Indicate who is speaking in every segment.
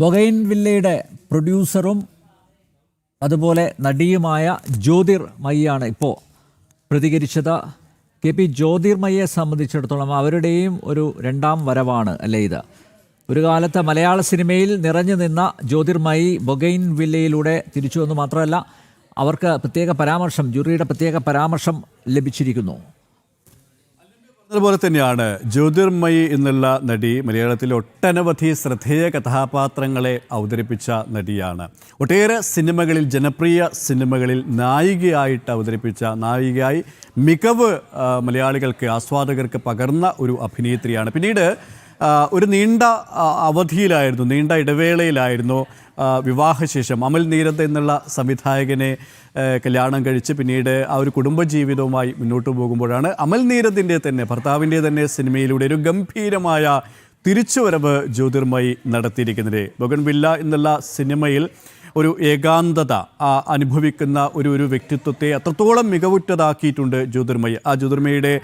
Speaker 1: ബൊഗൈൻവില്ലയുടെ പ്രൊഡ്യൂസറും അതുപോലെ നടിയുമായ ജ്യോതിർമയിയാണ് ഇപ്പോൾ പ്രതികരിച്ചത്. കെ.പി. ജ്യോതിർമയിയെ സംബന്ധിച്ചിടത്തോളം അവരുടെയും ഒരു രണ്ടാം വരവാണ് അല്ലേ ഇത്. ഒരു കാലത്ത് മലയാള സിനിമയിൽ നിറഞ്ഞു നിന്ന ജ്യോതിർമയി ബൊഗൈൻവില്ലയിലൂടെ തിരിച്ചു എന്ന് മാത്രമല്ല, അവർക്ക് പ്രത്യേക പരാമർശം, ജൂറിയുടെ പ്രത്യേക പരാമർശം ലഭിച്ചിരിക്കുന്നു.
Speaker 2: അതുപോലെ തന്നെയാണ് ജ്യോതിർമയി എന്നുള്ള നടി മലയാളത്തിലെ ഒട്ടനവധി ശ്രദ്ധേയ കഥാപാത്രങ്ങളെ അവതരിപ്പിച്ച നടിയാണ്. ഒട്ടേറെ സിനിമകളിൽ, ജനപ്രിയ സിനിമകളിൽ നായികയായി മികവ് മലയാളികൾക്ക്, ആസ്വാദകർക്ക് പകർന്ന ഒരു അഭിനേത്രിയാണ്. പിന്നീട് ഒരു നീണ്ട ഇടവേളയിലായിരുന്നു വിവാഹശേഷം അമൽ നീരദ് എന്നുള്ള സംവിധായകനെ കല്യാണം കഴിച്ച് പിന്നീട് ആ ഒരു കുടുംബജീവിതവുമായി മുന്നോട്ട് പോകുമ്പോഴാണ് അമൽ നീരദിൻ്റെ തന്നെ, ഭർത്താവിൻ്റെ തന്നെ സിനിമയിലൂടെ ഒരു ഗംഭീരമായ തിരിച്ചുവരവ് ജ്യോതിർമയി നടത്തിയിരിക്കുന്നത്. ബൊഗൈൻവില്ല എന്നുള്ള സിനിമയിൽ ഒരു ഏകാന്തത അനുഭവിക്കുന്ന ഒരു വ്യക്തിത്വത്തെ അത്രത്തോളം മികവുറ്റതാക്കിയിട്ടുണ്ട് ജ്യോതിർമയി. ആ ജ്യോതിർമയിയുടെ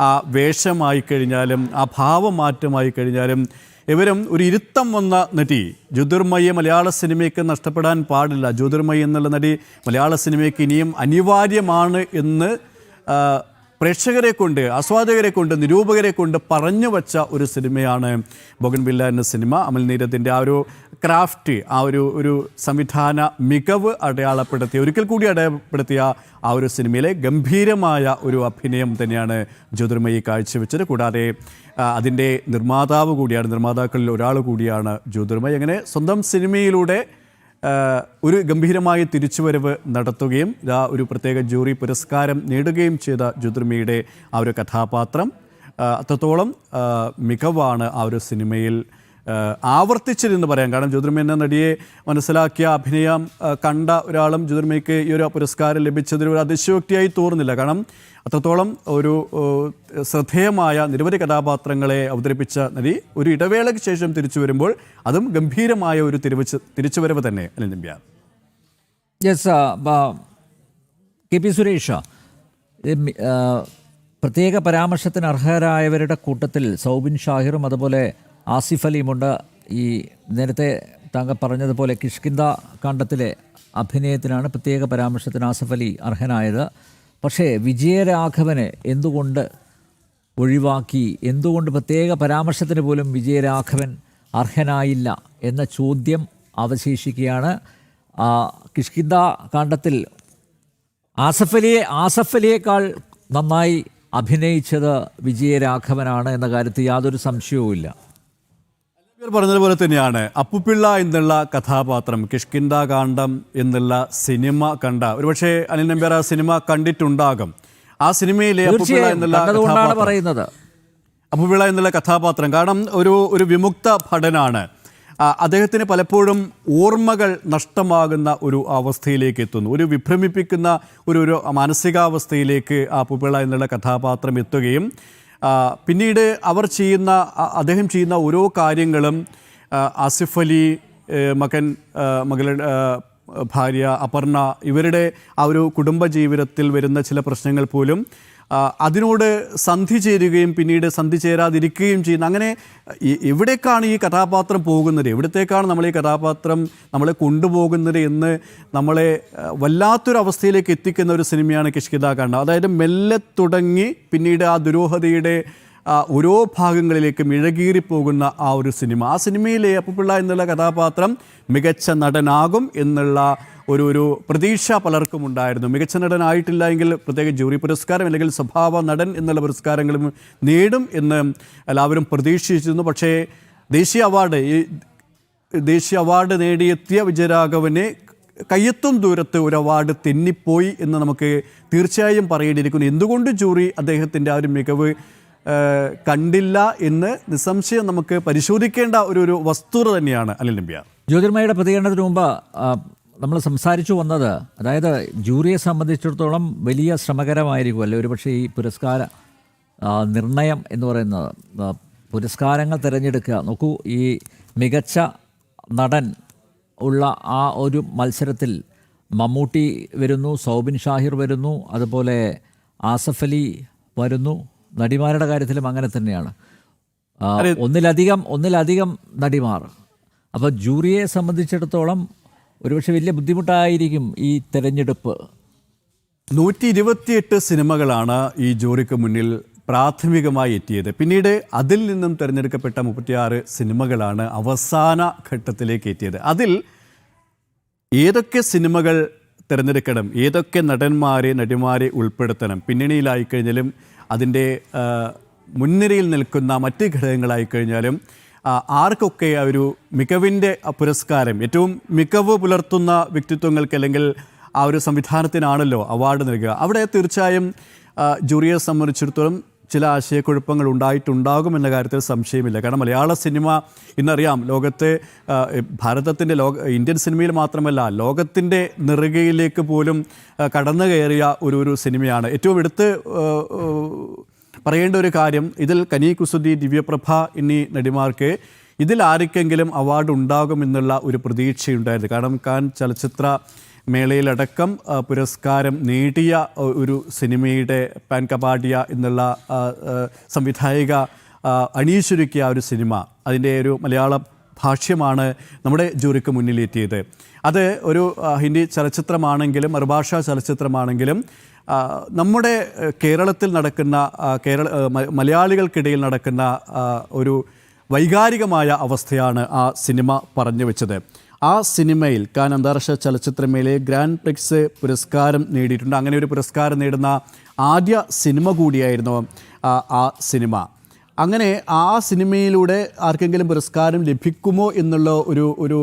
Speaker 2: ആ വേഷമായി കഴിഞ്ഞാലും ആ ഭാവമാറ്റമായി കഴിഞ്ഞാലും ഇവരും ഒരു ഇരുത്തം വന്ന നടി. ജ്യോതിർമയിയെ മലയാള സിനിമയ്ക്ക് നഷ്ടപ്പെടാൻ പാടില്ല. ജ്യോതിർമയി എന്നുള്ള നടി മലയാള സിനിമയ്ക്ക് ഇനിയും അനിവാര്യമാണ് എന്ന് പ്രേക്ഷകരെ കൊണ്ട്, ആസ്വാദകരെ കൊണ്ട്, നിരൂപകരെ കൊണ്ട് പറഞ്ഞു വച്ച ഒരു സിനിമയാണ് ബൊഗൈൻവില്ല എന്ന സിനിമ. അമൽ നീരദിൻ്റെ ആ ഒരു ക്രാഫ്റ്റ്, ആ ഒരു സംവിധാന മികവ് ഒരിക്കൽ കൂടി അടയാളപ്പെടുത്തിയ ആ ഒരു സിനിമയിലെ ഗംഭീരമായ ഒരു അഭിനയം തന്നെയാണ് ജ്യോതിർമയി കാഴ്ചവെച്ചത്. കൂടാതെ അതിൻ്റെ നിർമ്മാതാക്കളിൽ ഒരാൾ കൂടിയാണ് ജ്യോതിർമയി. അങ്ങനെ സ്വന്തം സിനിമയിലൂടെ ഒരു ഗംഭീരമായ തിരിച്ചുവരവ് നടത്തുകയും ഒരു പ്രത്യേക ജൂറി പുരസ്കാരം നേടുകയും ചെയ്ത ജ്യോതിർമയിയുടെ ആ ഒരു കഥാപാത്രം അത്രത്തോളം മികവാണ് ആ ഒരു സിനിമയിൽ ആവർത്തിച്ചതെന്ന് പറയാം. കാരണം ജ്യോതിർമയി എന്ന നടിയെ മനസ്സിലാക്കിയ, അഭിനയം കണ്ട ഒരാളും ജ്യോതിർമയിക്ക് ഈ ഒരു പുരസ്കാരം ലഭിച്ചതിൽ ഒരു അതിശയോക്തിയായി തോന്നുന്നില്ല. കാരണം അത്രത്തോളം ഒരു ശ്രദ്ധേയമായ നിരവധി കഥാപാത്രങ്ങളെ അവതരിപ്പിച്ച നടി ഒരു ഇടവേളയ്ക്ക് ശേഷം തിരിച്ചു വരുമ്പോൾ അതും ഗംഭീരമായ ഒരു തിരിച്ചുവരവ് തന്നെ. അനിൽ നമ്പ്യാർ.
Speaker 1: Yes, K P. സുരേഷ്, പ്രത്യേക പരാമർശത്തിന് അർഹരായവരുടെ കൂട്ടത്തിൽ സൗബിൻ ഷാഹിറും അതുപോലെ ആസിഫ് അലിയുമുണ്ട്. ഈ നേരത്തെ താങ്കൾ പറഞ്ഞതുപോലെ കിഷ്കിന്ധ കാണ്ഡത്തിലെ അഭിനയത്തിനാണ് പ്രത്യേക പരാമർശത്തിന് ആസിഫ് അലി അർഹനായത്. പക്ഷേ വിജയരാഘവനെ എന്തുകൊണ്ട് ഒഴിവാക്കി, എന്തുകൊണ്ട് പ്രത്യേക പരാമർശത്തിന് പോലും വിജയരാഘവൻ അർഹനായില്ല എന്ന ചോദ്യം അവശേഷിക്കുകയാണ്. കിഷ്കിന്ധ കാണ്ഡത്തിൽ ആസിഫ് അലിയേക്കാൾ നന്നായി അഭിനയിച്ചത് വിജയരാഘവനാണ് എന്ന കാര്യത്തിൽ യാതൊരു സംശയവുമില്ല.
Speaker 2: പറഞ്ഞതുപോലെ തന്നെയാണ് അപ്പുപിള്ള എന്നുള്ള കഥാപാത്രം, കിഷ്കിന്ധ കാണ്ഡം എന്നുള്ള സിനിമ കണ്ട ഒരുപക്ഷെ അനിൽ നമ്പ്യാർ ആ സിനിമ കണ്ടിട്ടുണ്ടാകും. ആ സിനിമയിലെ അപ്പുപിള്ള എന്നുള്ള കഥാപാത്രം കാരണം ഒരു വിമുക്ത ഭടനാണ്. അദ്ദേഹത്തിന് പലപ്പോഴും ഓർമ്മകൾ നഷ്ടമാകുന്ന ഒരു അവസ്ഥയിലേക്ക് എത്തുന്നു. ഒരു വിഭ്രമിപ്പിക്കുന്ന ഒരു മാനസികാവസ്ഥയിലേക്ക് അപ്പുപിള്ള എന്നുള്ള കഥാപാത്രം എത്തുകയും പിന്നീട് അദ്ദേഹം ചെയ്യുന്ന ഓരോ കാര്യങ്ങളും ആസിഫ് അലി, മകളുടെ ഭാര്യ അപർണ, ഇവരുടെ ആ ഒരു കുടുംബജീവിതത്തിൽ വരുന്ന ചില പ്രശ്നങ്ങൾ പോലും അതിനോട് സന്ധി ചേരുകയും പിന്നീട് സന്ധി ചേരാതിരിക്കുകയും ചെയ്യുന്ന, അങ്ങനെ എവിടേക്കാണ് ഈ കഥാപാത്രം പോകുന്നത്, എവിടത്തേക്കാണ് ഈ കഥാപാത്രം നമ്മളെ കൊണ്ടുപോകുന്നത് എന്ന് നമ്മളെ വല്ലാത്തൊരവസ്ഥയിലേക്ക് എത്തിക്കുന്ന ഒരു സിനിമയാണ് കിഷ്കിന്ധ കാണ്ഡം. അതായത് മെല്ലെ തുടങ്ങി പിന്നീട് ആ ദുരൂഹതയുടെ ഓരോ ഭാഗങ്ങളിലേക്കും ഇഴകീറിപ്പോകുന്ന ആ ഒരു സിനിമ. ആ സിനിമയിലെ അപ്പുപിള്ള എന്നുള്ള കഥാപാത്രം മികച്ച നടനാകും എന്നുള്ള ഒരു പ്രതീക്ഷ പലർക്കും ഉണ്ടായിരുന്നു. മികച്ച നടനായിട്ടില്ല എങ്കിൽ പ്രത്യേക ജൂറി പുരസ്കാരം അല്ലെങ്കിൽ സ്വഭാവ നടൻ എന്നുള്ള പുരസ്കാരങ്ങളും നേടും എന്ന് എല്ലാവരും പ്രതീക്ഷിച്ചിരുന്നു. പക്ഷേ ദേശീയ അവാർഡ് നേടിയെത്തിയ വിജയരാഘവനെ കയ്യെത്തും ദൂരത്ത് ഒരു അവാർഡ് തെന്നിപ്പോയി എന്ന് നമുക്ക് തീർച്ചയായും പറയേണ്ടിയിരിക്കുന്നു. എന്തുകൊണ്ട് ജൂറി അദ്ദേഹത്തിൻ്റെ ആ ഒരു മികവ് കണ്ടില്ല എന്ന് നിസ്സംശയം നമുക്ക് പരിശോധിക്കേണ്ട ഒരു വസ്തുത തന്നെയാണ്. അനിൽ നമ്പ്യാർ,
Speaker 1: ജ്യോതിർമയുടെ പ്രതികരണത്തിന് മുമ്പ് നമ്മൾ സംസാരിച്ചു വന്നത്, അതായത് ജൂറിയെ സംബന്ധിച്ചിടത്തോളം വലിയ ശ്രമകരമായിരിക്കുമല്ലോ ഒരുപക്ഷെ ഈ പുരസ്കാര നിർണയം എന്ന് പറയുന്നത്. പുരസ്കാരങ്ങൾ തിരഞ്ഞെടുക്കുക, നോക്കൂ, ഈ മികച്ച നടൻ ഉള്ള ആ ഒരു മത്സരത്തിൽ മമ്മൂട്ടി വരുന്നു, സൗബിൻ ഷാഹിർ വരുന്നു, അതുപോലെ ആസിഫ് അലി വരുന്നു. നടിമാരുടെ കാര്യത്തിലും അങ്ങനെ തന്നെയാണ്. ഒന്നിലധികം നടിമാർ. അപ്പോൾ ജൂറിയെ സംബന്ധിച്ചിടത്തോളം ഒരുപക്ഷെ വലിയ ബുദ്ധിമുട്ടായിരിക്കും ഈ തെരഞ്ഞെടുപ്പ്.
Speaker 2: 128 സിനിമകളാണ് ഈ ജൂറിക്ക് മുന്നിൽ പ്രാഥമികമായി എത്തിയത്. പിന്നീട് അതിൽ നിന്നും തിരഞ്ഞെടുക്കപ്പെട്ട 36 സിനിമകളാണ് അവസാന ഘട്ടത്തിലേക്ക് എത്തിയത്. അതിൽ ഏതൊക്കെ സിനിമകൾ തിരഞ്ഞെടുക്കണം, ഏതൊക്കെ നടിമാരെ ഉൾപ്പെടുത്തണം, പിന്നണിയിലായിക്കഴിഞ്ഞാലും അതിൻ്റെ മുൻനിരയിൽ നിൽക്കുന്ന മറ്റ് ഘടകങ്ങളായിക്കഴിഞ്ഞാലും ആർക്കൊക്കെ ആ ഒരു മികവിൻ്റെ പുരസ്കാരം, ഏറ്റവും മികവ് പുലർത്തുന്ന വ്യക്തിത്വങ്ങൾക്ക് അല്ലെങ്കിൽ ആ ഒരു സംവിധാനത്തിനാണല്ലോ അവാർഡ് നൽകുക. അവിടെ തീർച്ചയായും ജൂറിയെ സംബന്ധിച്ചിടത്തോളം ചില ആശയക്കുഴപ്പങ്ങൾ ഉണ്ടായിട്ടുണ്ടാകുമെന്ന കാര്യത്തിൽ സംശയമില്ല. കാരണം മലയാള സിനിമ ഇന്നറിയാം, ലോകത്തെ ഭാരതത്തിൻ്റെ ഇന്ത്യൻ സിനിമയിൽ മാത്രമല്ല ലോകത്തിൻ്റെ നെറുകയിലേക്ക് പോലും കടന്നു കയറിയ ഒരു സിനിമയാണ്. ഏറ്റവും എടുത്ത് പറയേണ്ട ഒരു കാര്യം, ഇതിൽ കനി കുസൃതി, ദിവ്യപ്രഭ എന്നീ നടിമാർക്ക് ഇതിൽ ആർക്കെങ്കിലും അവാർഡ് ഉണ്ടാകുമെന്നുള്ള ഒരു പ്രതീക്ഷയുണ്ടായിരുന്നു. കാരണം കാൻ ചലച്ചിത്ര മേളയിലടക്കം പുരസ്കാരം നേടിയ ഒരു സിനിമയുടെ പാൻ കപാഡിയ എന്നുള്ള സംവിധായിക അണിയിച്ചൊരുക്കിയ ഒരു സിനിമ, അതിൻ്റെ ഒരു മലയാള ഭാഷ്യമാണ് നമ്മുടെ ജൂറിക്ക് മുന്നിലെത്തിയത്. അത് ഒരു ഹിന്ദി ചലച്ചിത്രമാണെങ്കിലും മറുഭാഷാ ചലച്ചിത്രമാണെങ്കിലും നമ്മുടെ കേരളത്തിൽ നടക്കുന്ന മലയാളികൾക്കിടയിൽ നടക്കുന്ന ഒരു വൈകാരികമായ അവസ്ഥയാണ് ആ സിനിമ പറഞ്ഞു വെച്ചത്. ആ സിനിമയിൽ കാൻ അന്താരാഷ്ട്ര ചലച്ചിത്രമേളയിൽ ഗ്രാൻഡ് പ്രിക്സ് പുരസ്കാരം നേടിയിട്ടുണ്ട്. അങ്ങനെ ഒരു പുരസ്കാരം നേടുന്ന ആദ്യ സിനിമ കൂടിയായിരുന്നു ആ സിനിമ. അങ്ങനെ ആ സിനിമയിലൂടെ ആർക്കെങ്കിലും പുരസ്കാരം ലഭിക്കുമോ എന്നുള്ള ഒരു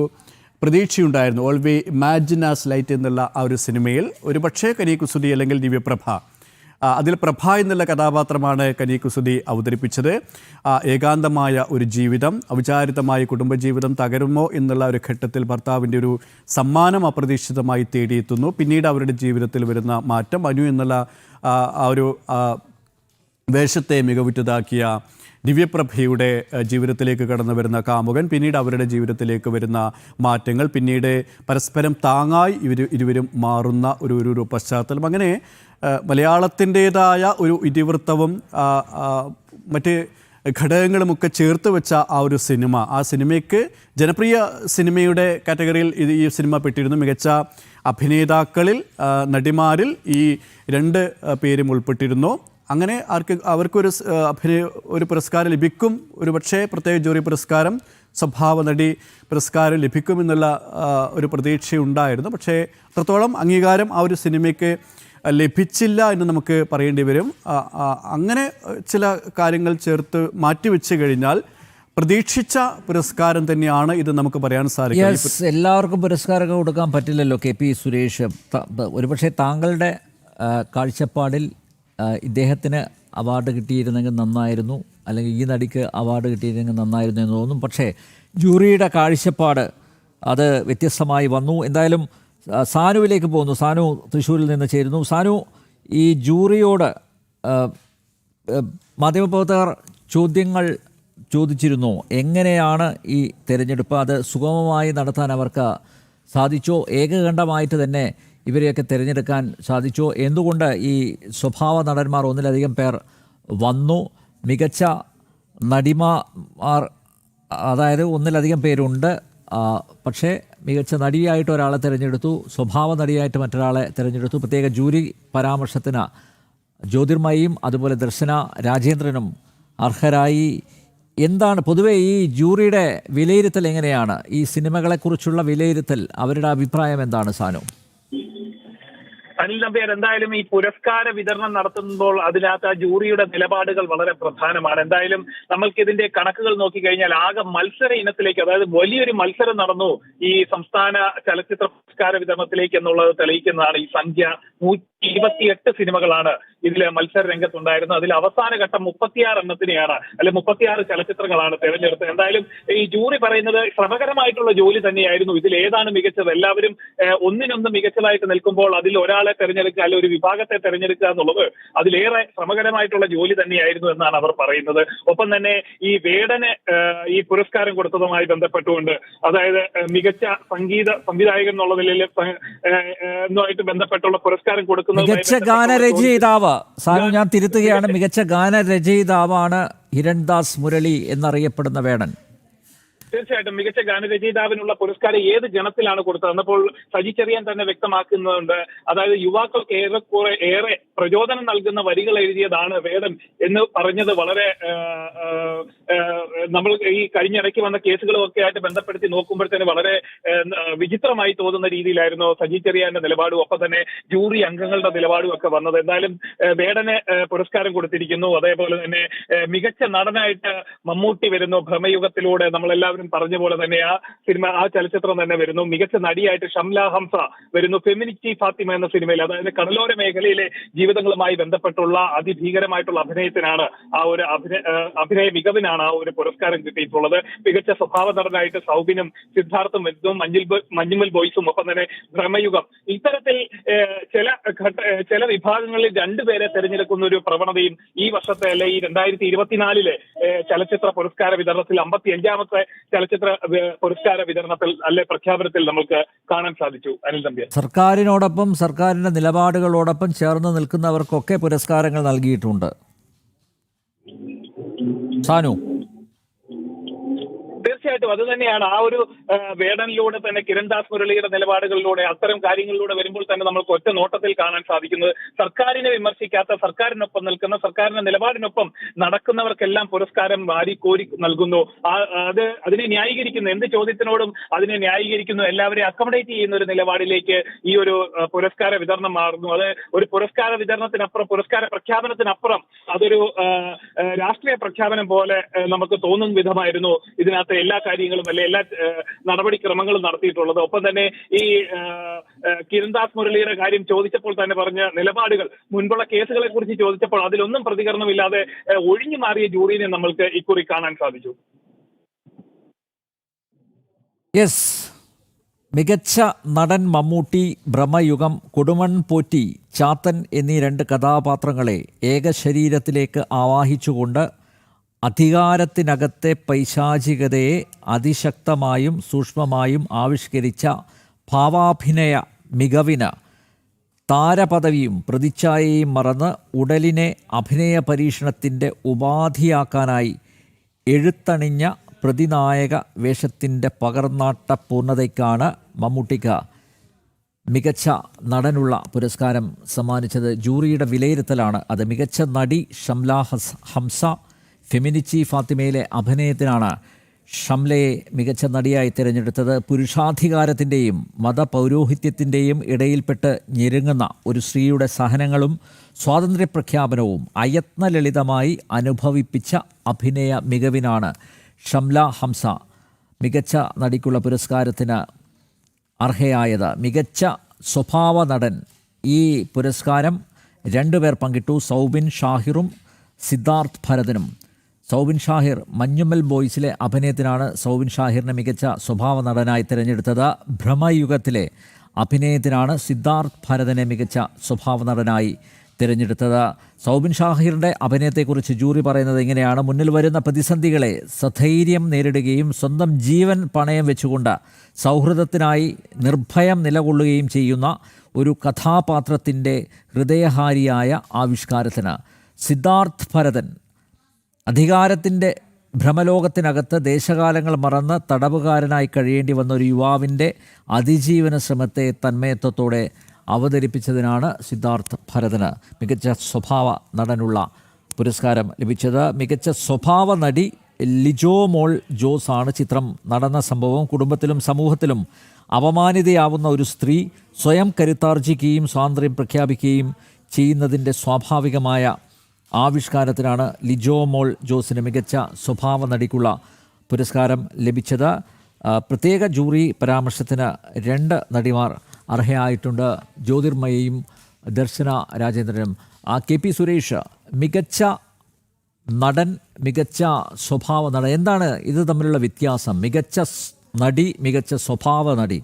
Speaker 2: പ്രതീക്ഷയുണ്ടായിരുന്നു. All we imagine as light എന്നുള്ള ആ ഒരു സിനിമയിൽ ഒരു പക്ഷേ കനി കുസൃതി അല്ലെങ്കിൽ ദിവ്യപ്രഭ, അതിൽ പ്രഭ എന്നുള്ള കഥാപാത്രമാണ് കനി കുസൃതി അവതരിപ്പിച്ചത്. ഏകാന്തമായ ഒരു ജീവിതം, അവിചാരിതമായ കുടുംബജീവിതം തകരുമോ എന്നുള്ള ഒരു ഘട്ടത്തിൽ ഭർത്താവിൻ്റെ ഒരു സമ്മാനം അപ്രതീക്ഷിതമായി തേടിയെത്തുന്നു. പിന്നീട് അവരുടെ ജീവിതത്തിൽ വരുന്ന മാറ്റം, അനു എന്നുള്ള ആ ഒരു വേഷത്തെ മികവുറ്റതാക്കിയ ദിവ്യപ്രഭയുടെ ജീവിതത്തിലേക്ക് കടന്നു വരുന്ന കാമുകൻ, പിന്നീട് അവരുടെ ജീവിതത്തിലേക്ക് വരുന്ന മാറ്റങ്ങൾ, പിന്നീട് പരസ്പരം താങ്ങായി ഇരുവരും മാറുന്ന ഒരു പശ്ചാത്തലം. അങ്ങനെ മലയാളത്തിൻ്റേതായ ഒരു ഇതിവൃത്തവും മറ്റ് ഘടകങ്ങളുമൊക്കെ ചേർത്ത് വെച്ച ആ ഒരു സിനിമ, ആ സിനിമയ്ക്ക് ജനപ്രിയ സിനിമയുടെ കാറ്റഗറിയിൽ ഈ സിനിമ പെട്ടിരുന്നു. മികച്ച അഭിനേതാക്കളിൽ, നടിമാരിൽ ഈ 2 പേരും ഉൾപ്പെട്ടിരുന്നു. അങ്ങനെ അവർക്കൊരു ഒരു പുരസ്കാരം ലഭിക്കും, ഒരു പക്ഷേ പ്രത്യേക ജൂറി പുരസ്കാരം, സ്വഭാവ നടി പുരസ്കാരം ലഭിക്കുമെന്നുള്ള ഒരു പ്രതീക്ഷയുണ്ടായിരുന്നു. പക്ഷേ അത്രത്തോളം അംഗീകാരം ആ ഒരു സിനിമയ്ക്ക് ലഭിച്ചില്ല എന്ന് നമുക്ക് പറയേണ്ടി വരും. അങ്ങനെ ചില കാര്യങ്ങൾ ചേർത്ത് മാറ്റിവെച്ച് കഴിഞ്ഞാൽ പ്രതീക്ഷിച്ച പുരസ്കാരം തന്നെയാണ് ഇത് നമുക്ക് പറയാൻ സാധിക്കും.
Speaker 1: എല്ലാവർക്കും പുരസ്കാരം കൊടുക്കാൻ പറ്റില്ലല്ലോ കെ പി സുരേഷ്. ഒരുപക്ഷെ താങ്കളുടെ കാഴ്ചപ്പാടിൽ ഇദ്ദേഹത്തിന് അവാർഡ് കിട്ടിയിരുന്നെങ്കിൽ നന്നായിരുന്നു, അല്ലെങ്കിൽ ഈ നടിക്ക് അവാർഡ് കിട്ടിയിരുന്നെങ്കിൽ നന്നായിരുന്നു എന്ന് തോന്നും. പക്ഷേ ജൂറിയുടെ കാഴ്ചപ്പാട് അത് വ്യത്യസ്തമായി വന്നു. എന്തായാലും സാനുവിലേക്ക് പോകുന്നു. സാനു തൃശ്ശൂരിൽ നിന്ന് ചേരുന്നു. സാനു, ഈ ജൂറിയോട് മാധ്യമപ്രവർത്തകർ ചോദ്യങ്ങൾ ചോദിച്ചിരുന്നു. എങ്ങനെയാണ് ഈ തെരഞ്ഞെടുപ്പ്, അത് സുഗമമായി നടത്താൻ അവർക്ക് സാധിച്ചോ? ഏകകണ്ഠമായിട്ട് തന്നെ ഇവരെയൊക്കെ തിരഞ്ഞെടുക്കാൻ സാധിച്ചോ? എന്തുകൊണ്ട് ഈ സ്വഭാവ നടന്മാർ ഒന്നിലധികം പേർ വന്നു? മികച്ച നടിമാർ, അതായത് ഒന്നിലധികം പേരുണ്ട്. പക്ഷേ മികച്ച നടിയായിട്ട് ഒരാളെ തിരഞ്ഞെടുത്തു, സ്വഭാവ നടിയായിട്ട് മറ്റൊരാളെ തിരഞ്ഞെടുത്തു. പ്രത്യേക ജൂറി പരാമർശത്തിന് ജ്യോതിർമയിയും അതുപോലെ ദർശന രാജേന്ദ്രനും അർഹരായി. എന്താണ് പൊതുവെ ഈ ജൂറിയുടെ വിലയിരുത്തൽ? എങ്ങനെയാണ് ഈ സിനിമകളെക്കുറിച്ചുള്ള വിലയിരുത്തൽ? അവരുടെ അഭിപ്രായം എന്താണ് സാനു?
Speaker 3: അനിൽ നമ്പ്യാർ, എന്തായാലും ഈ പുരസ്കാര വിതരണം നടത്തുമ്പോൾ അതിനകത്ത് ആ ജൂറിയുടെ നിലപാടുകൾ വളരെ പ്രധാനമാണ്. എന്തായാലും നമ്മൾക്ക് ഇതിന്റെ കണക്കുകൾ നോക്കിക്കഴിഞ്ഞാൽ ആകെ മത്സര ഇനത്തിലേക്ക്, അതായത് വലിയൊരു മത്സരം നടന്നു ഈ സംസ്ഥാന ചലച്ചിത്ര പുരസ്കാര വിതരണത്തിലേക്ക് എന്നുള്ളത് തെളിയിക്കുന്നതാണ് ഈ സംഖ്യ. 128 സിനിമകളാണ് ഇതിലെ മത്സര രംഗത്തുണ്ടായിരുന്നത്. അതിൽ അവസാന ഘട്ടം 36 എണ്ണത്തിനെയാണ്, അല്ലെ 36 ചലച്ചിത്രങ്ങളാണ് തെരഞ്ഞെടുത്തത്. എന്തായാലും ഈ ജൂറി പറയുന്നത് ശ്രമകരമായിട്ടുള്ള ജോലി തന്നെയായിരുന്നു. ഇതിൽ ഏതാണ് മികച്ചത്? എല്ലാവരും ഒന്നിനൊന്ന് മികച്ചതായിട്ട് നിൽക്കുമ്പോൾ അതിൽ ഒരാളെ തെരഞ്ഞെടുക്കുക, അല്ലെ ഒരു വിഭാഗത്തെ തെരഞ്ഞെടുക്കുക എന്നുള്ളത് അതിലേറെ ശ്രമകരമായിട്ടുള്ള ജോലി തന്നെയായിരുന്നു എന്നാണ് അവർ പറയുന്നത്. ഒപ്പം തന്നെ ഈ വേടന് ഈ പുരസ്കാരം കൊടുത്തതുമായി ബന്ധപ്പെട്ടുകൊണ്ട്, അതായത് മികച്ച സംഗീത സംവിധായകൻ എന്നുള്ള നിലയിൽ എന്നുമായിട്ട് ബന്ധപ്പെട്ടുള്ള പുരസ്കാരം കൊടുക്കുന്നത്,
Speaker 1: മികച്ച ഗാനരചയിതാവ്, സാനു ഞാൻ തിരുത്തുകയാണ്, മികച്ച ഗാനരചയിതാവാണ് ഹിരൺദാസ് മുരളി എന്നറിയപ്പെടുന്ന വേടൻ.
Speaker 3: തീർച്ചയായിട്ടും മികച്ച ഗാനരചയിതാവിനുള്ള പുരസ്കാരം ഏത് ഗണത്തിലാണ് കൊടുത്തത് എന്നപ്പോൾ സജി ചെറിയാൻ തന്നെ വ്യക്തമാക്കുന്നുണ്ട്. അതായത് യുവാക്കൾക്ക് ഏറെ പ്രചോദനം നൽകുന്ന വരികൾ എഴുതിയതാണ് വേടൻ എന്ന് പറഞ്ഞത് വളരെ നമ്മൾ ഈ കഴിഞ്ഞിടയ്ക്ക് വന്ന കേസുകളും ഒക്കെ ആയിട്ട് ബന്ധപ്പെടുത്തി നോക്കുമ്പോഴത്തേന് വളരെ വിചിത്രമായി തോന്നുന്ന രീതിയിലായിരുന്നു സജി ചെറിയാന്റെ നിലപാടും ഒപ്പം തന്നെ ജൂറി അംഗങ്ങളുടെ നിലപാടും ഒക്കെ വന്നത്. എന്തായാലും വേടന് പുരസ്കാരം കൊടുത്തിരിക്കുന്നു. അതേപോലെ തന്നെ മികച്ച നടനായിട്ട് മമ്മൂട്ടി വരുന്നു. ഭ്രമയുഗത്തിലൂടെ നമ്മളെല്ലാവരും പറഞ്ഞ പോലെ തന്നെ ആ ചലച്ചിത്രം തന്നെ വരുന്നു. മികച്ച നടിയായിട്ട് ഷംല ഹംസ വരുന്നു. ഫെമിനിറ്റി ഫാത്തിമ എന്ന സിനിമയിൽ, അതായത് കടലോര മേഖലയിലെ ജീവിതങ്ങളുമായി ബന്ധപ്പെട്ടുള്ള അതിഭീകരമായിട്ടുള്ള അഭിനയത്തിനാണ് ആ ഒരു അഭിനയ മികവിനാണ് ആ ഒരു പുരസ്കാരം കിട്ടിയിട്ടുള്ളത്. മികച്ച സ്വഭാവ നടനായിട്ട് സൗബിനും സിദ്ധാർത്ഥും വരുന്നു. മഞ്ഞുമൽ ബോയ്സും ഒപ്പം തന്നെ ഭ്രമയുഗം. ഇത്തരത്തിൽ ചില വിഭാഗങ്ങളിൽ രണ്ടുപേരെ തെരഞ്ഞെടുക്കുന്ന ഒരു പ്രവണതയും ഈ വർഷത്തെ അല്ലെ ഈ 2024 ചലച്ചിത്ര പുരസ്കാര വിതരണത്തിൽ 55ാമത്തെ ചലച്ചിത്ര പുരസ്കാര വിതരണത്തിൽ അല്ലെ പ്രഖ്യാപനത്തിൽ നമുക്ക് കാണാൻ സാധിച്ചു. അനിൽ തമ്പിയർ,
Speaker 1: സർക്കാരിനോടൊപ്പം സർക്കാരിന്റെ നിലപാടുകളോടൊപ്പം ചേർന്ന് നിൽക്കുന്നവർക്കൊക്കെ പുരസ്കാരങ്ങൾ നൽകിയിട്ടുണ്ട്. സാനു,
Speaker 3: തീർച്ചയായിട്ടും അത് തന്നെയാണ് ആ ഒരു വേടനിലൂടെ തന്നെ കിരൺദാസ് മുരളിയുടെ നിലപാടുകളിലൂടെ അത്തരം കാര്യങ്ങളിലൂടെ വരുമ്പോൾ തന്നെ നമുക്ക് ഒറ്റ നോട്ടത്തിൽ കാണാൻ സാധിക്കുന്നത് സർക്കാരിനെ വിമർശിക്കാത്ത, സർക്കാരിനൊപ്പം നിൽക്കുന്ന, സർക്കാരിന്റെ നിലപാടിനൊപ്പം നടക്കുന്നവർക്കെല്ലാം പുരസ്കാരം വാരിക്കോരി നൽകുന്നു. അതിനെ ന്യായീകരിക്കുന്നു, എന്ത് ചോദ്യത്തിനോടും അതിനെ ന്യായീകരിക്കുന്നു, എല്ലാവരെയും അക്കോമഡേറ്റ് ചെയ്യുന്ന ഒരു നിലപാടിലേക്ക് ഈ ഒരു പുരസ്കാര വിതരണം മാറുന്നു. അത് ഒരു പുരസ്കാര വിതരണത്തിനപ്പുറം, പുരസ്കാര പ്രഖ്യാപനത്തിനപ്പുറം അതൊരു രാഷ്ട്രീയ പ്രഖ്യാപനം പോലെ നമുക്ക് തോന്നുന്ന വിധമായിരുന്നു ഇതിനകത്ത് എല്ലാ കാര്യങ്ങളും അല്ലെ എല്ലാ നടപടിക്രമങ്ങളും നടത്തിയിട്ടുള്ളത്. ഒപ്പം തന്നെ ഈ കിരൺദാസ് മുരളിയുടെ കാര്യം ചോദിച്ചപ്പോൾ തന്നെ പറഞ്ഞ നിലപാടുകൾ, മുൻപുള്ള കേസുകളെ കുറിച്ച് ചോദിച്ചപ്പോൾ അതിലൊന്നും പ്രതികരണമില്ലാതെ ഒഴിഞ്ഞു മാറിയ ജൂറിനെ നമ്മൾക്ക് ഇക്കുറി കാണാൻ സാധിച്ചു.
Speaker 1: യെസ്, മികച്ച നടൻ മമ്മൂട്ടി, ഭ്രമയുഗം, കൊടുമൺ പോറ്റി, ചാത്തൻ എന്നീ 2 കഥാപാത്രങ്ങളെ ഏകശരീരത്തിലേക്ക് ആവാഹിച്ചുകൊണ്ട് അധികാരത്തിനകത്തെ പൈശാചികതയെ അതിശക്തമായും സൂക്ഷ്മമായും ആവിഷ്കരിച്ച ഭാവാഭിനയ മികവിന് താരപദവിയും പ്രതിച്ഛായയും മറന്ന് ഉടലിനെ അഭിനയ പരീക്ഷണത്തിൻ്റെ ഉപാധിയാക്കാനായി എഴുത്തണിഞ്ഞ പ്രതിനായക വേഷത്തിൻ്റെ പകർന്നാട്ട പൂർണ്ണതയ്ക്കാണ് മമ്മൂട്ടിക്ക് മികച്ച നടനുള്ള പുരസ്കാരം സമ്മാനിച്ചത്. ജൂറിയുടെ വിലയിരുത്തലാണ് അത്. മികച്ച നടി ഷംല ഹംസ, ഫെമിനിറ്റി ഫാത്തിമയിലെ അഭിനയത്തിനാണ് ഷംലയെ മികച്ച നടിയായി തിരഞ്ഞെടുത്തത്. പുരുഷാധികാരത്തിൻ്റെയും മതപൗരോഹിത്യത്തിൻ്റെയും ഇടയിൽപ്പെട്ട് ഞെരുങ്ങുന്ന ഒരു സ്ത്രീയുടെ സഹനങ്ങളും സ്വാതന്ത്ര്യ പ്രഖ്യാപനവും അയത്നലളിതമായി അനുഭവിപ്പിച്ച അഭിനയ മികവിനാണ് ഷംല ഹംസ മികച്ച നടിക്കുള്ള പുരസ്കാരത്തിന് അർഹയായത്. മികച്ച സ്വഭാവ നടൻ, ഈ പുരസ്കാരം 2 പേർ പങ്കിട്ടു. സൗബിൻ ഷാഹിറും സിദ്ധാർത്ഥ് ഭരതനും. സൗബിൻ ഷാഹിർ മഞ്ഞുമൽ ബോയ്സിലെ അഭിനയത്തിനാണ് സൗബിൻ ഷാഹിറിനെ മികച്ച സ്വഭാവ നടനായി തിരഞ്ഞെടുത്തത്. ഭ്രമയുഗത്തിലെ അഭിനയത്തിനാണ് സിദ്ധാർത്ഥ് ഭരതനെ മികച്ച സ്വഭാവ നടനായി തിരഞ്ഞെടുത്തത്. സൗബിൻ ഷാഹിറിൻ്റെ അഭിനയത്തെക്കുറിച്ച് ജൂറി പറയുന്നത് ഇങ്ങനെയാണ്: മുന്നിൽ വരുന്ന പ്രതിസന്ധികളെ സധൈര്യം നേരിടുകയും സ്വന്തം ജീവൻ പണയം വെച്ചുകൊണ്ട് സൗഹൃദത്തിനായി നിർഭയം നിലകൊള്ളുകയും ചെയ്യുന്ന ഒരു കഥാപാത്രത്തിൻ്റെ ഹൃദയഹാരിയായ ആവിഷ്കാരത്തിന്. സിദ്ധാർത്ഥ് ഭരതൻ അധികാരത്തിൻ്റെ ഭ്രമലോകത്തിനകത്ത് ദേശകാലങ്ങൾ മറന്ന് തടവുകാരനായി കഴിയേണ്ടി വന്ന ഒരു യുവാവിൻ്റെ അതിജീവന ശ്രമത്തെ തന്മയത്വത്തോടെ അവതരിപ്പിച്ചതിനാണ് സിദ്ധാർത്ഥ് ഭരതന് മികച്ച സ്വഭാവ നടനുള്ള പുരസ്കാരം ലഭിച്ചത്. മികച്ച സ്വഭാവ നടി ലിജോ മോൾ ജോസ് ആണ്. ചിത്രം നടന്ന സംഭവം കുടുംബത്തിലും സമൂഹത്തിലും അപമാനിതയാവുന്ന ഒരു സ്ത്രീ സ്വയം കരുത്താർജിക്കുകയും സ്വാതന്ത്ര്യം പ്രഖ്യാപിക്കുകയും ചെയ്യുന്നതിൻ്റെ സ്വാഭാവികമായ ആവിഷ്കാരത്തിനാണ് ലിജോ മോൾ ജോസിന് മികച്ച സ്വഭാവ നടിക്കുള്ള പുരസ്കാരം ലഭിച്ചത്. പ്രത്യേക ജൂറി പരാമർശത്തിന് 2 നടിമാർ അർഹയായിട്ടുണ്ട്: ജ്യോതിർമയയും ദർശന രാജേന്ദ്രനും. KP സുരേഷ്, മികച്ച നടൻ, മികച്ച സ്വഭാവ നടൻ, എന്താണ് ഇത് തമ്മിലുള്ള വ്യത്യാസം? മികച്ച നടി, മികച്ച സ്വഭാവ നടി,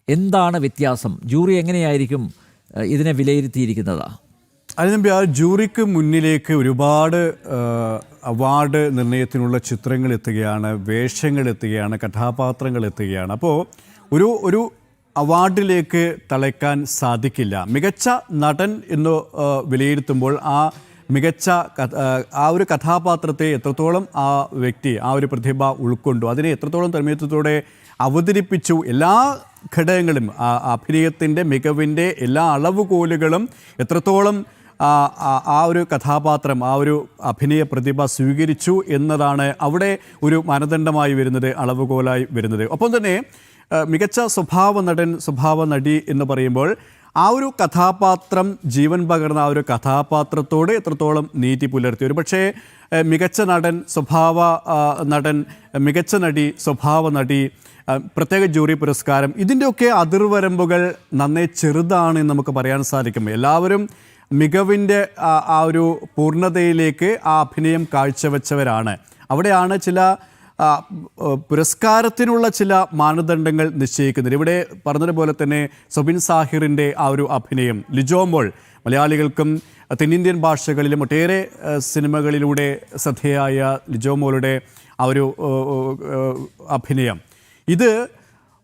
Speaker 1: എന്താണ് വ്യത്യാസം? ജൂറി എങ്ങനെയായിരിക്കും ഇതിനെ വിലയിരുത്തിയിരിക്കുന്നത്?
Speaker 2: അതിനുമ്പ് ആ ജൂറിക്ക് മുന്നിലേക്ക് ഒരുപാട് അവാർഡ് നിർണയത്തിനുള്ള ചിത്രങ്ങൾ എത്തുകയാണ്, വേഷങ്ങൾ എത്തുകയാണ്, കഥാപാത്രങ്ങൾ എത്തുകയാണ്. അപ്പോൾ ഒരു അവാർഡിലേക്ക് തളയ്ക്കാൻ സാധിക്കില്ല. മികച്ച നടൻ എന്ന് വിലയിരുത്തുമ്പോൾ ആ മികച്ച ആ ഒരു കഥാപാത്രത്തെ എത്രത്തോളം ആ വ്യക്തി ആ ഒരു പ്രതിഭ ഉൾക്കൊണ്ടു, അതിനെ എത്രത്തോളം തന്മയത്വത്തോടെ അവതരിപ്പിച്ചു, എല്ലാ ഘടകങ്ങളും അഭിനയത്തിൻ്റെ മികവിൻ്റെ എല്ലാ അളവുകോലുകളും എത്രത്തോളം ആ ഒരു കഥാപാത്രം ആ ഒരു അഭിനയ പ്രതിഭ സ്വീകരിച്ചു എന്നതാണ് അവിടെ ഒരു മാനദണ്ഡമായി വരുന്നത്, അളവുകോലായി വരുന്നത്. ഒപ്പം തന്നെ മികച്ച സ്വഭാവ നടൻ സ്വഭാവ നടി എന്ന് പറയുമ്പോൾ ആ ഒരു കഥാപാത്രം ജീവൻ പകർന്ന ആ ഒരു കഥാപാത്രത്തോട് എത്രത്തോളം നീതി പുലർത്തി. ഒരു പക്ഷേ മികച്ച നടൻ സ്വഭാവ നടൻ, മികച്ച നടി സ്വഭാവ നടി, പ്രത്യേക ജൂറി പുരസ്കാരം, ഇതിൻ്റെയൊക്കെ അതിർവരമ്പുകൾ നന്നേ ചെറുതാണ് എന്ന് നമുക്ക് പറയാൻ സാധിക്കും. എല്ലാവരും മികവിൻ്റെ ആ ഒരു പൂർണ്ണതയിലേക്ക് ആ അഭിനയം കാഴ്ചവെച്ചവരാണ്. അവിടെയാണ് ചില പുരസ്കാരത്തിനുള്ള ചില മാനദണ്ഡങ്ങൾ നിശ്ചയിക്കുന്നത്. ഇവിടെ പറഞ്ഞതുപോലെ തന്നെ സൊബിൻ സാഹിറിൻ്റെ ആ ഒരു അഭിനയം, ലിജോ മോൾ, മലയാളികൾക്കും തെന്നിന്ത്യൻ ഭാഷകളിലും ഒട്ടേറെ സിനിമകളിലൂടെ ശ്രദ്ധേയായ ലിജോ മോളുടെ ആ ഒരു അഭിനയം, ഇത്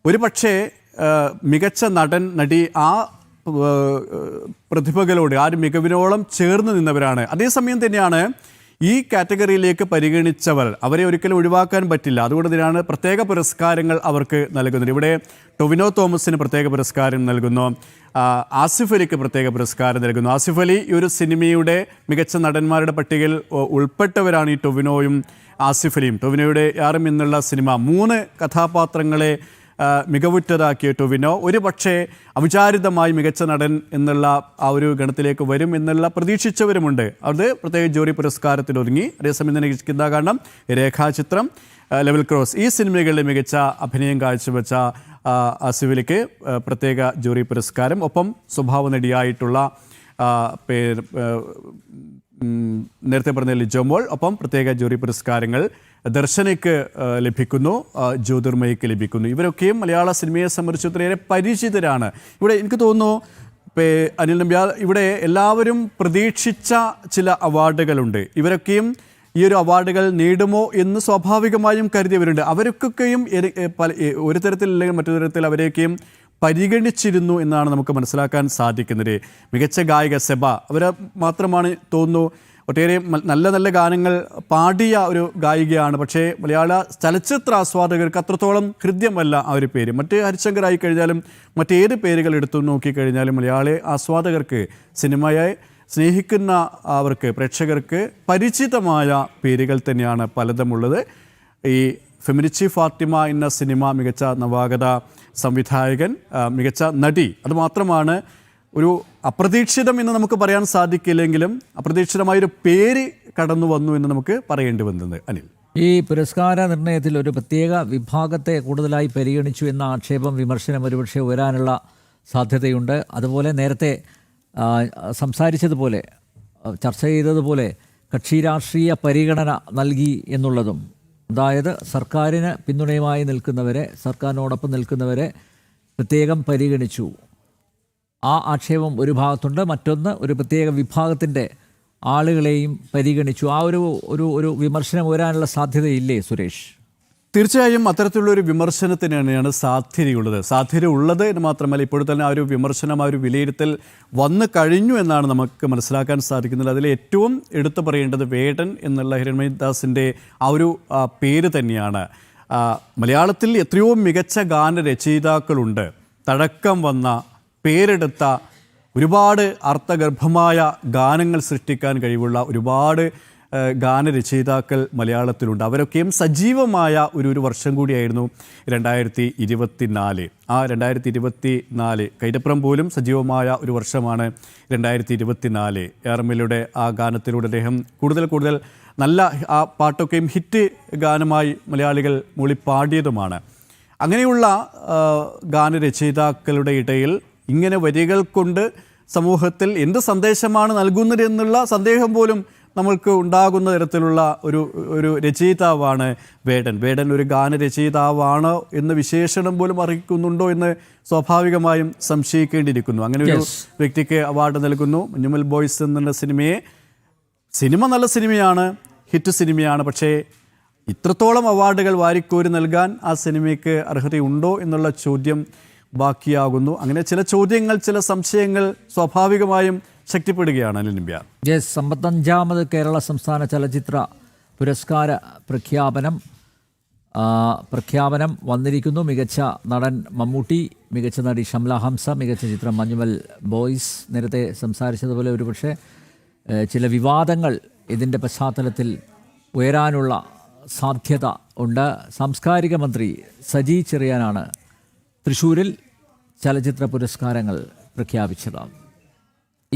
Speaker 2: ഒരു പക്ഷേ മികച്ച നടൻ നടി ആ പ്രതിഭകളോട് ആ ഒരു മികവിനോളം ചേർന്ന് നിന്നവരാണ്. അതേസമയം തന്നെയാണ് ഈ കാറ്റഗറിയിലേക്ക് പരിഗണിച്ചവർ, അവരെ ഒരിക്കലും ഒഴിവാക്കാൻ പറ്റില്ല. അതുകൊണ്ട് തന്നെയാണ് പ്രത്യേക പുരസ്കാരങ്ങൾ അവർക്ക് നൽകുന്നത്. ഇവിടെ ടൊവിനോ തോമസിന് പ്രത്യേക പുരസ്കാരം നൽകുന്നു, ആസിഫ് അലിക്ക് പ്രത്യേക പുരസ്കാരം നൽകുന്നു. ആസിഫ് അലി ഈ ഒരു സിനിമയുടെ മികച്ച നടന്മാരുടെ പട്ടികയിൽ ഉൾപ്പെട്ടവരാണ് ഈ ടൊവിനോയും ആസിഫ് അലിയും. ടൊവിനോയുടെ യാറും എന്നുള്ള സിനിമ 3 കഥാപാത്രങ്ങളെ മികവുറ്റതാക്കിയ ടൊവിനോ ഒരു പക്ഷേ അവിചാരിതമായി മികച്ച നടൻ എന്നുള്ള ആ ഒരു ഗണത്തിലേക്ക് വരും എന്നുള്ള പ്രതീക്ഷിച്ചവരുമുണ്ട്. അത് പ്രത്യേക ജൂറി പുരസ്കാരത്തിൽ ഒതുങ്ങി. അതേസമയം തന്നെ കിന്താ കാണണം, രേഖാചിത്രം, ലെവൽ ക്രോസ്, ഈ സിനിമകളിലെ മികച്ച അഭിനയം കാഴ്ചവെച്ച ആസിഫലിക്ക് പ്രത്യേക ജൂറി പുരസ്കാരം. ഒപ്പം സ്വഭാവ നടിയായിട്ടുള്ള നേരത്തെ പറഞ്ഞ ലിജോ മോൾ, ഒപ്പം പ്രത്യേക ജൂറി പുരസ്കാരങ്ങൾ ദർശനയ്ക്ക് ലഭിക്കുന്നു, ജ്യോതിർമയ്ക്ക് ലഭിക്കുന്നു. ഇവരൊക്കെയും മലയാള സിനിമയെ സംബന്ധിച്ചിടത്തോളം പരിചിതരാണ്. ഇവിടെ എനിക്ക് തോന്നുന്നു അനിൽ നമ്പ്യാർ, ഇവിടെ എല്ലാവരും പ്രതീക്ഷിച്ച ചില അവാർഡുകളുണ്ട്. ഇവരൊക്കെയും ഈ ഒരു അവാർഡുകൾ നേടുമോ എന്ന് സ്വാഭാവികമായും കരുതിയവരുണ്ട്. അവർക്കൊക്കെയും ഒരു തരത്തിൽ അല്ലെങ്കിൽ മറ്റൊരു തരത്തിൽ അവരെയൊക്കെയും പരിഗണിച്ചിരുന്നു എന്നാണ് നമുക്ക് മനസ്സിലാക്കാൻ സാധിക്കുന്നത്. മികച്ച ഗായിക സെബ, അവരെ മാത്രമാണ് തോന്നുന്നു ഒട്ടേറെ നല്ല നല്ല ഗാനങ്ങൾ പാടിയ ഒരു ഗായികയാണ്. പക്ഷേ മലയാള ചലച്ചിത്ര ആസ്വാദകർക്ക് അത്രത്തോളം ഹൃദ്യമല്ല ആ ഒരു പേര്. മറ്റ് ഹരിശങ്കർ ആയി കഴിഞ്ഞാലും മറ്റേത് പേരുകൾ എടുത്തു നോക്കിക്കഴിഞ്ഞാലും മലയാളി ആസ്വാദകർക്ക്, സിനിമയെ സ്നേഹിക്കുന്ന അവർക്ക്, പ്രേക്ഷകർക്ക് പരിചിതമായ പേരുകൾ തന്നെയാണ് പലതുമുള്ളത്. ഈ ഫെമിനിച്ചി ഫാത്തിമ എന്ന സിനിമ മികച്ച നവാഗത സംവിധായകൻ, മികച്ച നടി, അതുമാത്രമാണ് ഒരു അപ്രതീക്ഷിതം എന്ന് നമുക്ക് പറയാൻ സാധിക്കില്ലെങ്കിലും അപ്രതീക്ഷിതമായൊരു പേര് കടന്നു വന്നു എന്ന് നമുക്ക് പറയേണ്ടി വന്നത്. അനിൽ,
Speaker 1: ഈ പുരസ്കാര നിർണയത്തിൽ ഒരു പ്രത്യേക വിഭാഗത്തെ കൂടുതലായി പരിഗണിച്ചു എന്ന ആക്ഷേപം, വിമർശനം ഒരുപക്ഷെ ഉയരാനുള്ള സാധ്യതയുണ്ട്. അതുപോലെ നേരത്തെ സംസാരിച്ചതുപോലെ, ചർച്ച ചെയ്തതുപോലെ കക്ഷി രാഷ്ട്രീയ പരിഗണന നൽകി എന്നുള്ളതും, അതായത് സർക്കാരിന് പിന്തുണയുമായി നിൽക്കുന്നവരെ, സർക്കാരിനോടൊപ്പം നിൽക്കുന്നവരെ പ്രത്യേകം പരിഗണിച്ചു. ആ ആക്ഷേപം ഒരു ഭാഗത്തുണ്ട്. മറ്റൊന്ന്, ഒരു പ്രത്യേക വിഭാഗത്തിൻ്റെ ആളുകളെയും പരിഗണിച്ചു. ആ ഒരു വിമർശനം വരാനുള്ള സാധ്യതയില്ലേ സുരേഷ്?
Speaker 2: തീർച്ചയായും അത്തരത്തിലുള്ളൊരു വിമർശനത്തിന് തന്നെയാണ് സാധ്യത ഉള്ളത് എന്ന് മാത്രമല്ല, ഇപ്പോൾ തന്നെ ആ ഒരു വിമർശനം, ആ ഒരു വിലയിരുത്തൽ വന്നു കഴിഞ്ഞു എന്നാണ് നമുക്ക് മനസ്സിലാക്കാൻ സാധിക്കുന്നത്. അതിൽ ഏറ്റവും എടുത്തു പറയേണ്ടത് വേടൻ എന്നുള്ള ഹിരൺമയിദാസിൻ്റെ ആ ഒരു പേര് തന്നെയാണ്. മലയാളത്തിൽ എത്രയോ മികച്ച ഗാനരചയിതാക്കളുണ്ട്. തഴക്കം വന്ന, പേരെടുത്ത, ഒരുപാട് അർത്ഥഗർഭമായ ഗാനങ്ങൾ സൃഷ്ടിക്കാൻ കഴിവുള്ള ഒരുപാട് ഗാനരചയിതാക്കൾ മലയാളത്തിലുണ്ട്. അവരൊക്കെയും സജീവമായ ഒരു വർഷം കൂടിയായിരുന്നു 2024. ആ 2024 കൈതപ്രം പോലും സജീവമായ ഒരു വർഷമാണ് 2024. ആർമിലൂടെ ആ ഗാനത്തിലൂടെ അദ്ദേഹം കൂടുതൽ നല്ല ആ പാട്ടൊക്കെയും ഹിറ്റ് ഗാനമായി മലയാളികൾ മൂളിപ്പാടിയതുമാണ്. അങ്ങനെയുള്ള ഗാനരചയിതാക്കളുടെ ഇടയിൽ ഇങ്ങനെ വരികൾ കൊണ്ട് സമൂഹത്തിൽ എന്ത് സന്ദേശമാണ് നൽകുന്നത് എന്നുള്ള സന്ദേഹം പോലും നമ്മൾക്ക് ഉണ്ടാകുന്ന തരത്തിലുള്ള ഒരു രചയിതാവാണ് വേടൻ. വേടൻ ഒരു ഗാനരചയിതാവാണോ എന്ന വിശേഷണം പോലും അറിയിക്കുന്നുണ്ടോ എന്ന് സ്വാഭാവികമായും സംശയിക്കേണ്ടിയിരിക്കുന്നു. അങ്ങനെ ഒരു വ്യക്തിക്ക് അവാർഡ് നൽകുന്നു. മഞ്ഞുമൽ ബോയ്സ് എന്നുള്ള സിനിമ നല്ല സിനിമയാണ്, ഹിറ്റ് സിനിമയാണ്. പക്ഷേ ഇത്രത്തോളം അവാർഡുകൾ വാരിക്കോരി നൽകാൻ ആ സിനിമയ്ക്ക് അർഹതയുണ്ടോ എന്നുള്ള ചോദ്യം ബാക്കിയാകുന്നു. അങ്ങനെ ചില ചോദ്യങ്ങൾ, ചില സംശയങ്ങൾ സ്വാഭാവികമായും ശക്തിപ്പെടുകയാണ് അനിൽ നമ്പ്യാർ.
Speaker 1: യെസ്, 55ാമത് കേരള സംസ്ഥാന ചലച്ചിത്ര പുരസ്കാര പ്രഖ്യാപനം വന്നിരിക്കുന്നു. മികച്ച നടൻ മമ്മൂട്ടി, മികച്ച നടി ഷംല ഹംസ, മികച്ച ചിത്രം മഞ്ഞുമൽ ബോയ്സ്. നേരത്തെ സംസാരിച്ചതുപോലെ ഒരുപക്ഷെ ചില വിവാദങ്ങൾ ഇതിൻ്റെ പശ്ചാത്തലത്തിൽ ഉയരാനുള്ള സാധ്യത ഉണ്ട്. സാംസ്കാരിക മന്ത്രി സജി ചെറിയാനാണ് തൃശ്ശൂരിൽ ചലച്ചിത്ര പുരസ്കാരങ്ങൾ പ്രഖ്യാപിച്ചത്.